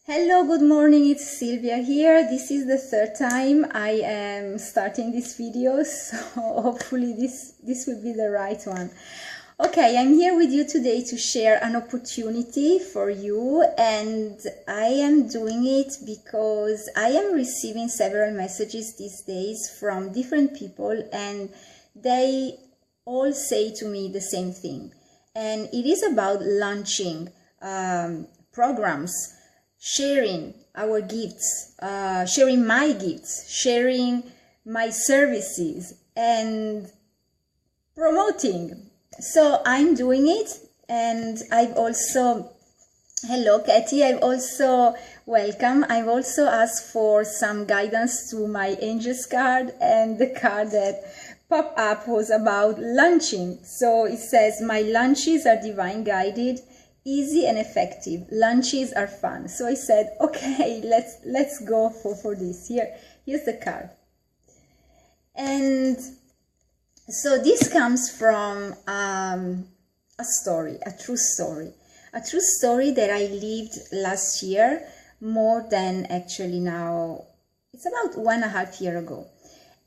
Hello, good morning, it's Sylvia here. This is the third time I am starting this video, so hopefully this will be the right one. Okay, I'm here with you today to share an opportunity for you, and I am doing it because I am receiving several messages these days from different people, and they all say to me the same thing. And it is about launching programs, sharing our gifts, sharing my gifts, sharing my services, and promoting. So I'm doing it, and I've also, hello Katie, I've also asked for some guidance to my angels card, and the card that popped up was about launching. So it says, my launches are divine guided, easy and effective. Launches are fun. So I said, okay, let's go for this. Here's the card. And so this comes from a story, a true story that I lived last year, more than actually now, it's about 1.5 years ago.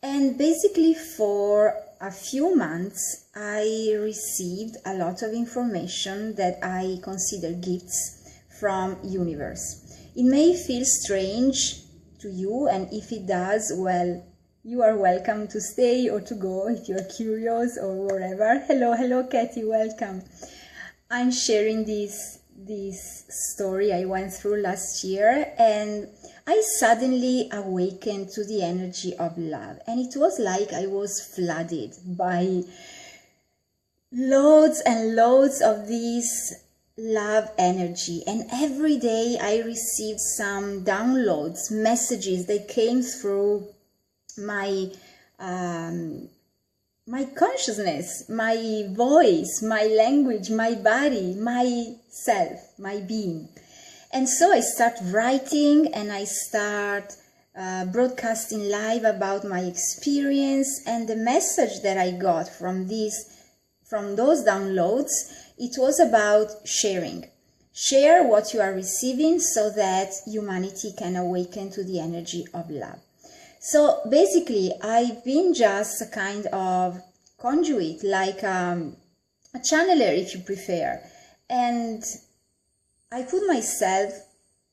And basically for a few months, I received a lot of information that I consider gifts from universe. It may feel strange to you, and if it does, well, you are welcome to stay or to go if you're curious or whatever. Hello, Katie, welcome. I'm sharing this story I went through last year, and I suddenly awakened to the energy of love, and it was like I was flooded by loads and loads of this love energy. And every day I received some downloads, messages that came through my consciousness, my voice, my language, my body, myself, my being. And so I start writing, and I start broadcasting live about my experience, and the message that I got from those downloads, it was about sharing. Share what you are receiving so that humanity can awaken to the energy of love. So basically, I've been just a kind of conduit, like a channeler, if you prefer. And I put myself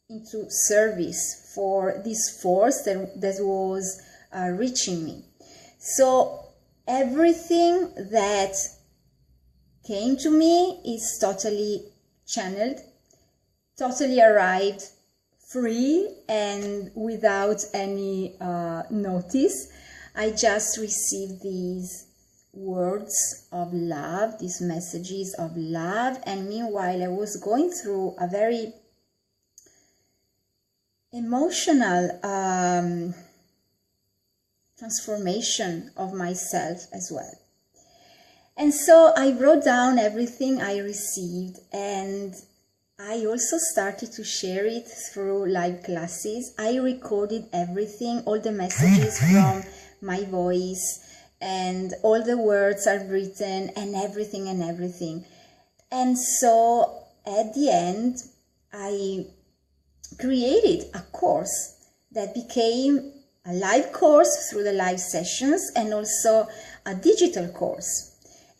into service for this force that was reaching me. So everything that came to me is totally channeled, totally arrived free and without any notice. I just received these words of love, these messages of love, and meanwhile I was going through a very emotional transformation of myself as well. And so I wrote down everything I received, and I also started to share it through live classes. I recorded everything, all the messages from my voice, and all the words are written, and everything. And so at the end, I created a course that became a live course through the live sessions, and also a digital course.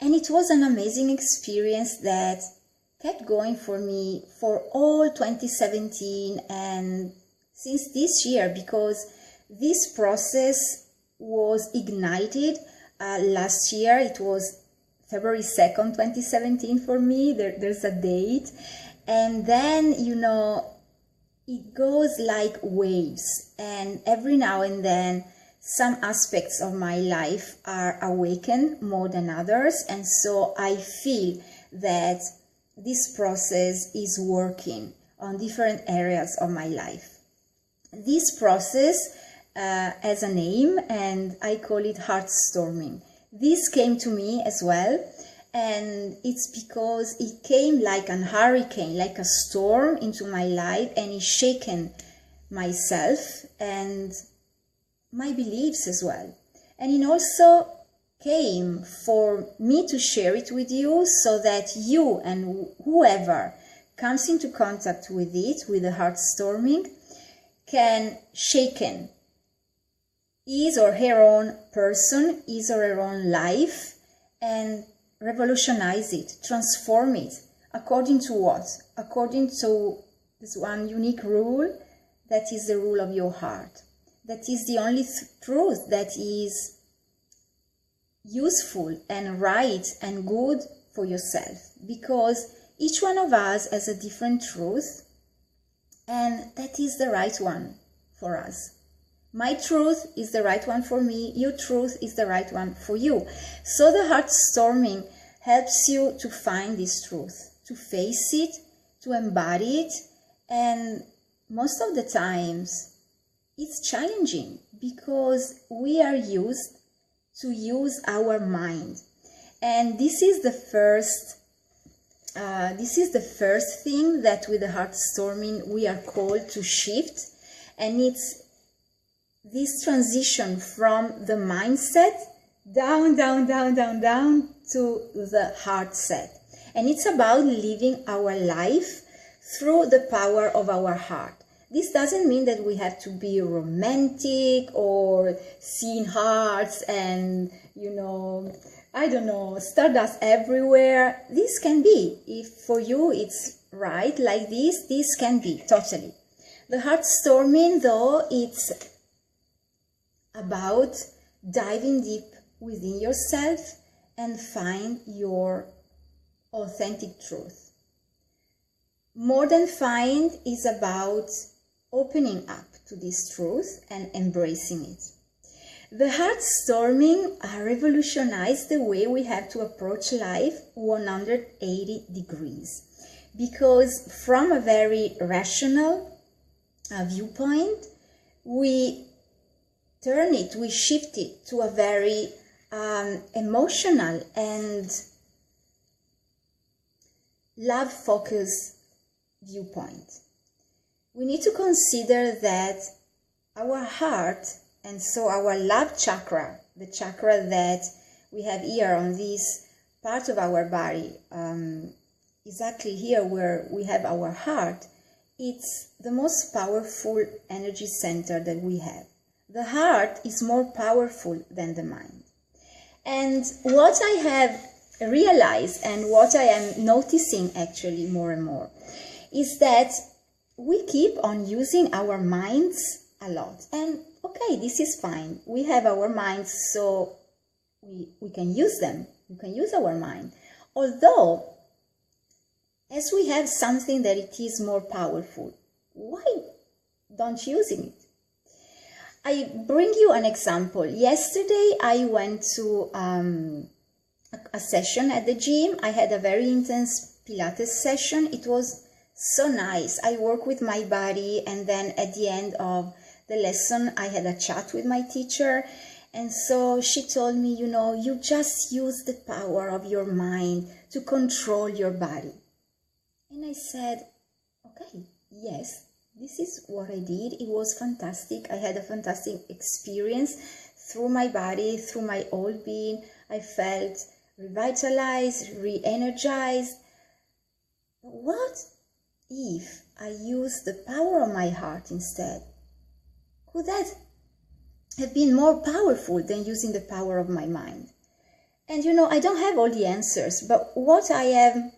And it was an amazing experience that kept going for me for all 2017 and since this year, because this process was ignited last year. It was February 2nd, 2017 for me. There's a date. And then, you know, it goes like waves, and every now and then some aspects of my life are awakened more than others. And so I feel that this process is working on different areas of my life. This process has a name, and I call it heart storming. This came to me as well, and it's because it came like a hurricane, like a storm into my life, and it shaken myself and my beliefs as well. And it also came for me to share it with you so that you and whoever comes into contact with it, with the heart storming, can shaken his or her own person, his or her own life, and revolutionize it, transform it. According to what? According to this one unique rule, that is the rule of your heart. That is the only truth that is useful and right and good for yourself, because each one of us has a different truth, and that is the right one for us. My truth is the right one for me, your truth is the right one for you. So the heart storming helps you to find this truth, to face it, to embody it, and most of the times it's challenging because we are used to use our mind. And this is the first thing that with the heart storming we are called to shift, and it's this transition from the mindset down to the heart set. And it's about living our life through the power of our heart. This doesn't mean that we have to be romantic or seeing hearts and, I don't know, stardust everywhere. This can be. If for you it's right like this can be, totally. The heart storming, though, it's about diving deep within yourself and find your authentic truth. More than find is about opening up to this truth and embracing it. The heart storming revolutionized the way we have to approach life 180 degrees, because from a very rational viewpoint, we turn it, we shift it to a very emotional and love-focused viewpoint. We need to consider that our heart, and so our love chakra, the chakra that we have here on this part of our body, exactly here where we have our heart, it's the most powerful energy center that we have. The heart is more powerful than the mind. And what I have realized and what I am noticing actually more and more is that we keep on using our minds a lot. And okay, this is fine. We have our minds, so we can use them. We can use our mind. Although, as we have something that it is more powerful, why don't using it? I bring you an example. Yesterday, I went to a session at the gym. I had a very intense Pilates session. It was so nice. I work with my body, and then at the end of the lesson, I had a chat with my teacher. And so she told me, you just use the power of your mind to control your body. And I said, okay, yes. This is what I did. It was fantastic. I had a fantastic experience through my body, through my whole being. I felt revitalized, re-energized. But what if I use the power of my heart instead? Could that have been more powerful than using the power of my mind? And I don't have all the answers, but what I am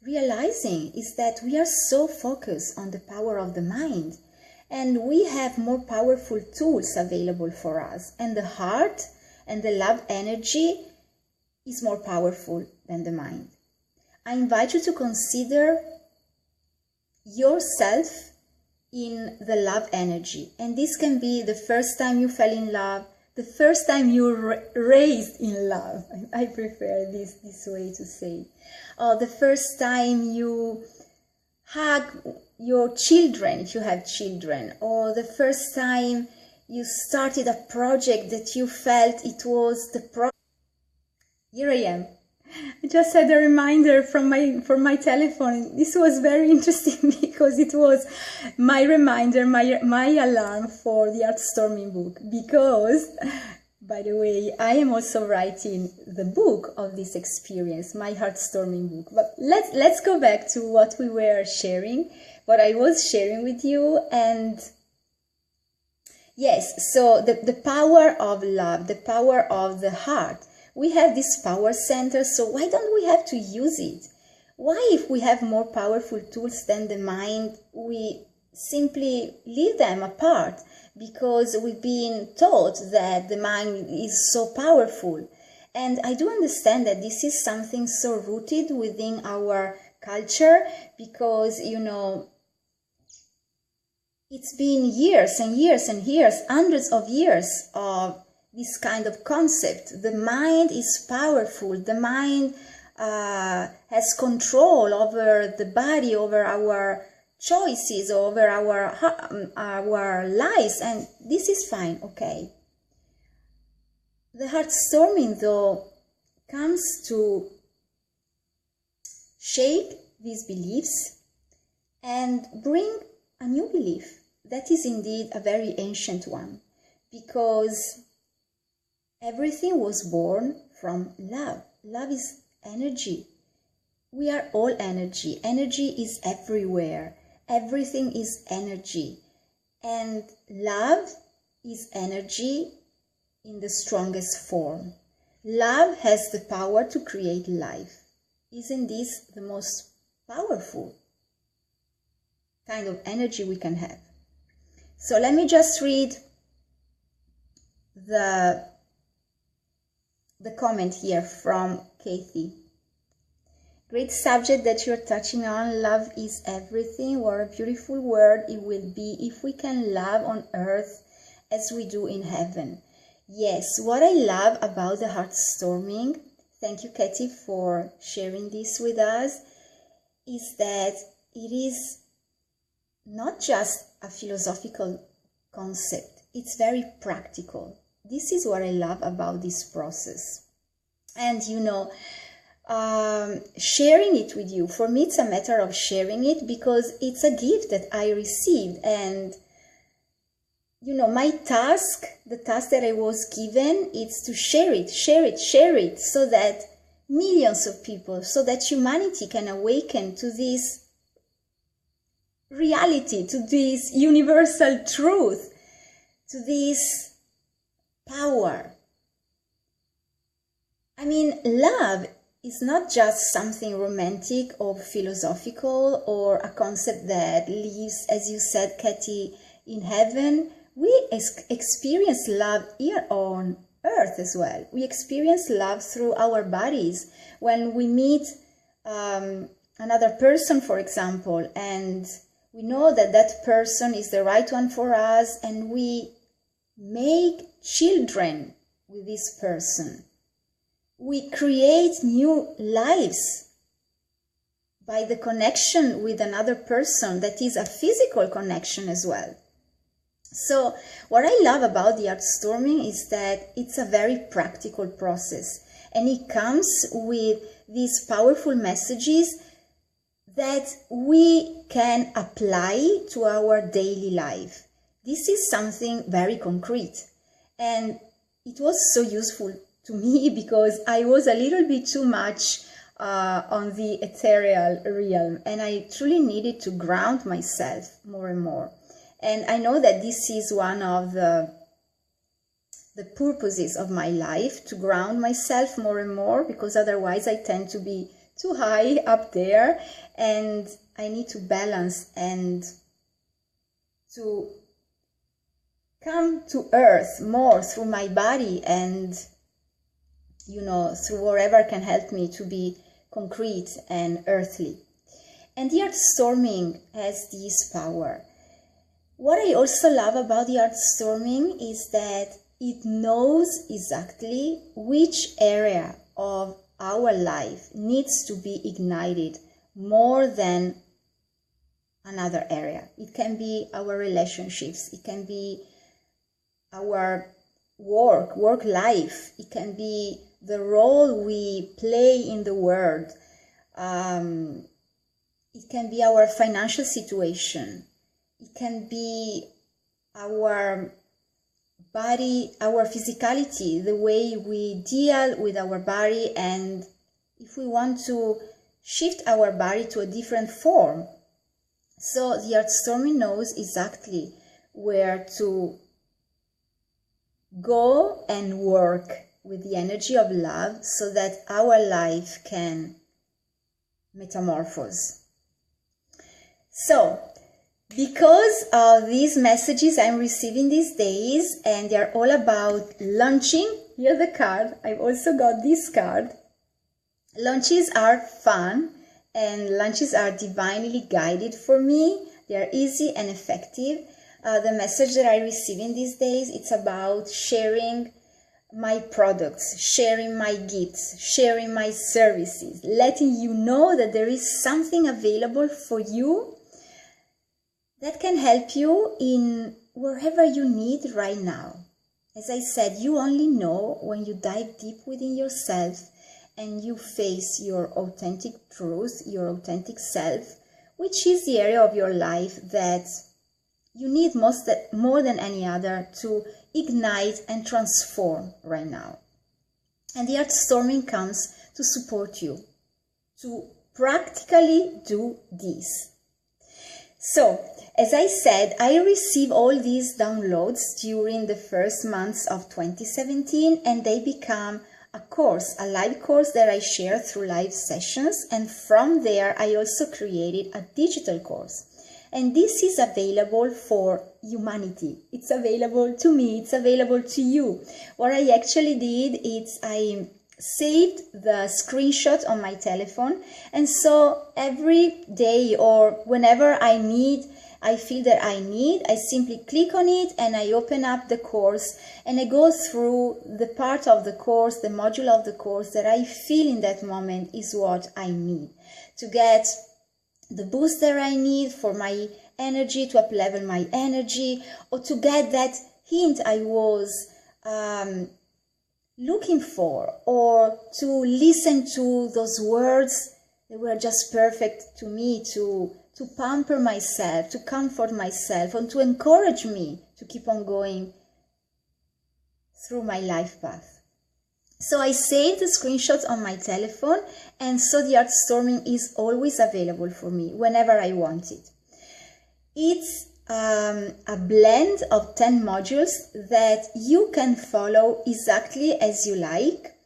realizing is that we are so focused on the power of the mind, and we have more powerful tools available for us, and the heart and the love energy is more powerful than the mind. I invite you to consider yourself in the love energy, and this can be the first time you fell in love, the first time you were raised in love. I prefer this way to say. Or the first time you hug your children, if you have children. Or the first time you started a project that you felt it was the Here I am. I just had a reminder from my telephone. This was very interesting because it was my reminder, my alarm for the Heart Storming book. Because By the way, I am also writing the book of this experience, my heartstorming book. But let's go back to what we were sharing, what I was sharing with you. And yes, so the power of love, the power of the heart. We have this power center, so why don't we have to use it? Why, if we have more powerful tools than the mind, we simply leave them apart? Because we've been taught that the mind is so powerful. And I do understand that this is something so rooted within our culture, because, you know, it's been years and years and years, hundreds of years of this kind of concept. The mind is powerful. The mind has control over the body, over our choices, over our lives, and this is fine, okay. The heartstorming, though, comes to shape these beliefs and bring a new belief that is indeed a very ancient one, because everything was born from love. Love is energy. We are all energy. Energy is everywhere. Everything is energy. And love is energy in the strongest form. Love has the power to create life. Isn't this the most powerful kind of energy we can have? So let me just read the comment here from Kathy. Great subject that you're touching on. Love is everything. What a beautiful word it will be if we can love on earth as we do in heaven. Yes, what I love about the heartstorming, thank you, Katie, for sharing this with us, is that it is not just a philosophical concept. It's very practical. This is what I love about this process. And, you know, sharing it with you, for me it's a matter of sharing it because it's a gift that I received. And you know, my task, the task that I was given, is to share it, so that millions of people, so that humanity can awaken to this reality, to this universal truth, to this power. I mean, love is not just something romantic or philosophical or a concept that lives, as you said, Katie, in heaven. We experience love here on earth as well. We experience love through our bodies. When we meet another person, for example, and we know that that person is the right one for us, and we make children with this person. We create new lives by the connection with another person that is a physical connection as well. So what I love about the heartstorming is that it's a very practical process, and it comes with these powerful messages that we can apply to our daily life. This is something very concrete, and it was so useful to me because I was a little bit too much on the ethereal realm, and I truly needed to ground myself more and more. And I know that this is one of the purposes of my life, to ground myself more and more, because otherwise I tend to be too high up there, and I need to balance and to come to earth more through my body and, you know, through whatever can help me to be concrete and earthly. And the heartstorming has this power. What I also love about the heartstorming is that it knows exactly which area of our life needs to be ignited more than another area. It can be our relationships, it can be our work life, it can be the role we play in the world, it can be our financial situation, it can be our body, our physicality, the way we deal with our body, and if we want to shift our body to a different form. So the Heartstorming knows exactly where to go and work with the energy of love so that our life can metamorphose. So, because of these messages I'm receiving these days, and they're all about launching, here's the card, I've also got this card. Launches are fun, and launches are divinely guided for me. They're easy and effective. The message that I'm receiving these days, it's about sharing my products, sharing my gifts, sharing my services, letting you know that there is something available for you that can help you in wherever you need right now. As I said, you only know when you dive deep within yourself and you face your authentic truth, your authentic self, which is the area of your life that you need more than any other to ignite and transform right now. And the Heartstorming comes to support you to practically do this. So, as I said, I received all these downloads during the first months of 2017, and they become a course, a live course that I share through live sessions. And from there, I also created a digital course. And this is available for humanity. It's available to me. It's available to you. What I actually did is I saved the screenshot on my telephone. And so every day or whenever I feel that I need, I simply click on it and I open up the course and I go through the part of the course, the module of the course that I feel in that moment is what I need to get the boost that I need for my energy, to up-level my energy, or to get that hint I was looking for, or to listen to those words that were just perfect to me, to pamper myself, to comfort myself, and to encourage me to keep on going through my life path. So I saved the screenshots on my telephone, and so the Heartstorming is always available for me whenever I want it. It's a blend of 10 modules that you can follow exactly as you like.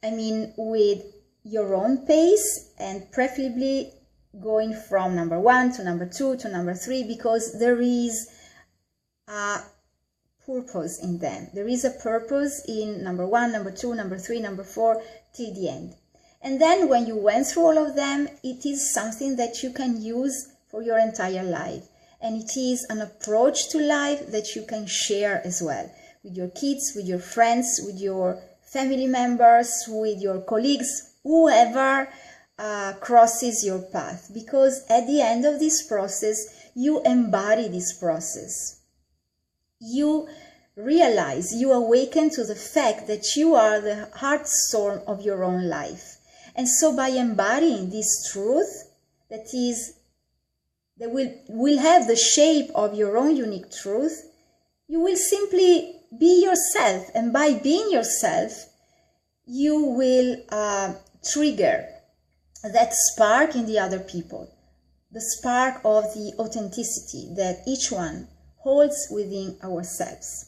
I mean, with your own pace, and preferably going from number 1 to number 2 to number 3, because there is a purpose in them. There is a purpose in number 1, number 2, number 3, number 4 till the end. And then when you went through all of them, it is something that you can use for your entire life. And it is an approach to life that you can share as well with your kids, with your friends, with your family members, with your colleagues, whoever crosses your path. Because at the end of this process, you embody this process. You realize, you awaken to the fact that you are the heartstorm of your own life. And so by embodying this truth that will have the shape of your own unique truth, you will simply be yourself. And by being yourself, you will trigger that spark in the other people, the spark of the authenticity that each one holds within ourselves.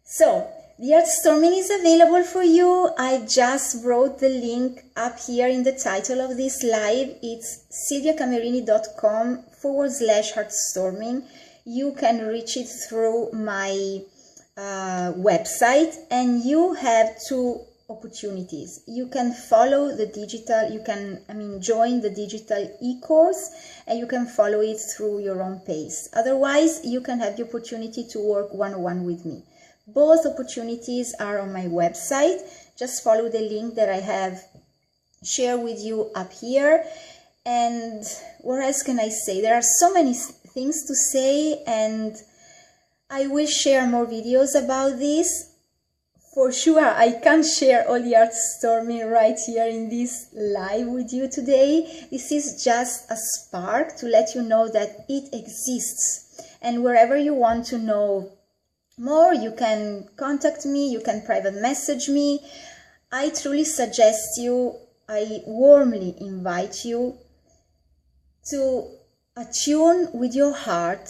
So, the Heartstorming is available for you. I just wrote the link up here in the title of this live. It's silviacamerini.com/heartstorming. You can reach it through my website, and you have two opportunities. You can follow the digital, join the digital e-course, and you can follow it through your own pace. Otherwise, you can have the opportunity to work one-on-one with me. Both opportunities are on my website. Just follow the link that I have shared with you up here. And what else can I say? There are so many things to say, and I will share more videos about this. For sure, I can't share all the Heartstorming right here in this live with you today. This is just a spark to let you know that it exists. And wherever you want to know more, you can contact me, you can private message me. I truly suggest you, I warmly invite you to attune with your heart.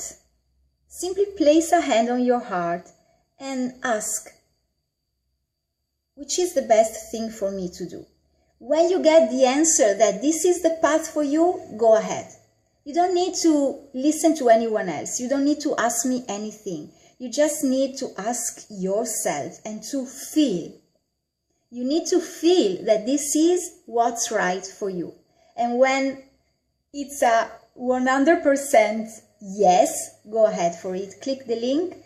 Simply place a hand on your heart and ask, which is the best thing for me to do? When you get the answer that this is the path for you, go ahead. You don't need to listen to anyone else. You don't need to ask me anything. You just need to ask yourself and to feel. You need to feel that this is what's right for you. And when it's a 100% yes, go ahead for it. Click the link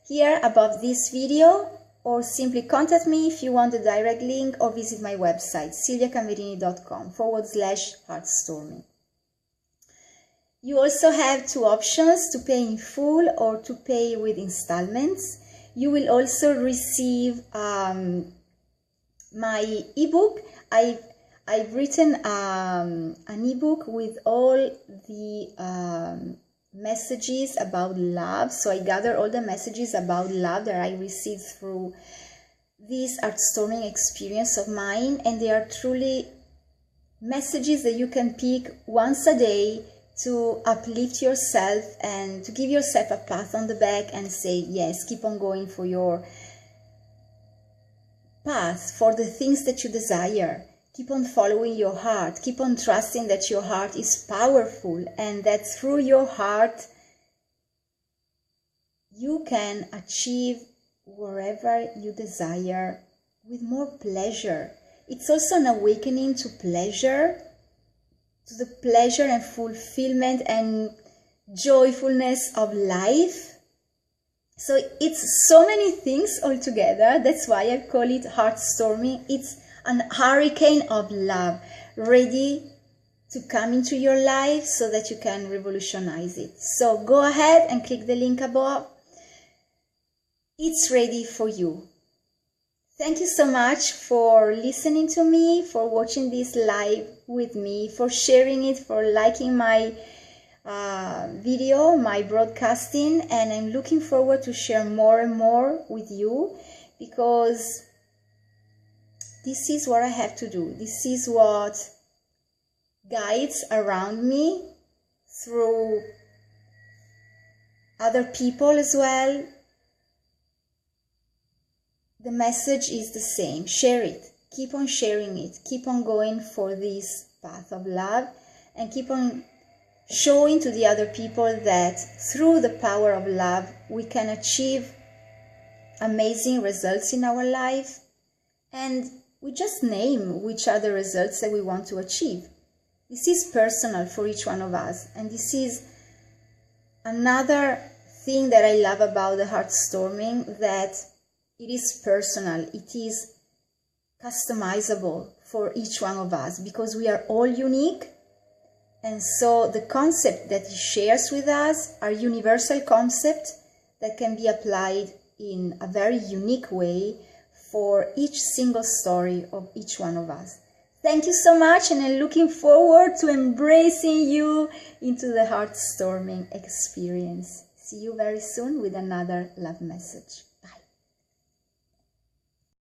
here above this video, or simply contact me if you want the direct link, or visit my website silviacanverini.com/heartstorming. You also have two options, to pay in full or to pay with installments. You will also receive my ebook. I've written an ebook with all the messages about love. So I gather all the messages about love that I received through this heartstorming experience of mine, and they are truly messages that you can pick once a day to uplift yourself and to give yourself a pat on the back and say, yes, keep on going for your path, for the things that you desire. Keep on following your heart. Keep on trusting that your heart is powerful and that through your heart you can achieve wherever you desire with more pleasure. It's also an awakening to pleasure, to the pleasure and fulfillment and joyfulness of life. So it's so many things all together. That's why I call it heartstorming. It's an hurricane of love ready to come into your life so that you can revolutionize it. So go ahead and click the link above. It's ready for you. Thank you so much for listening to me, for watching this live with me, for sharing it, for liking my video, my broadcasting, and I'm looking forward to share more and more with you, because this is what I have to do. This is what guides around me through other people as well. The message is the same. Share it. Keep on sharing it. Keep on going for this path of love, and keep on showing to the other people that through the power of love we can achieve amazing results in our life, and we just name which are the results that we want to achieve. This is personal for each one of us, and this is another thing that I love about the heartstorming, that it is personal, it is customizable for each one of us, because we are all unique. And so the concept that he shares with us are universal concepts that can be applied in a very unique way for each single story of each one of us. Thank you so much, and I'm looking forward to embracing you into the heartstorming experience. See you very soon with another love message.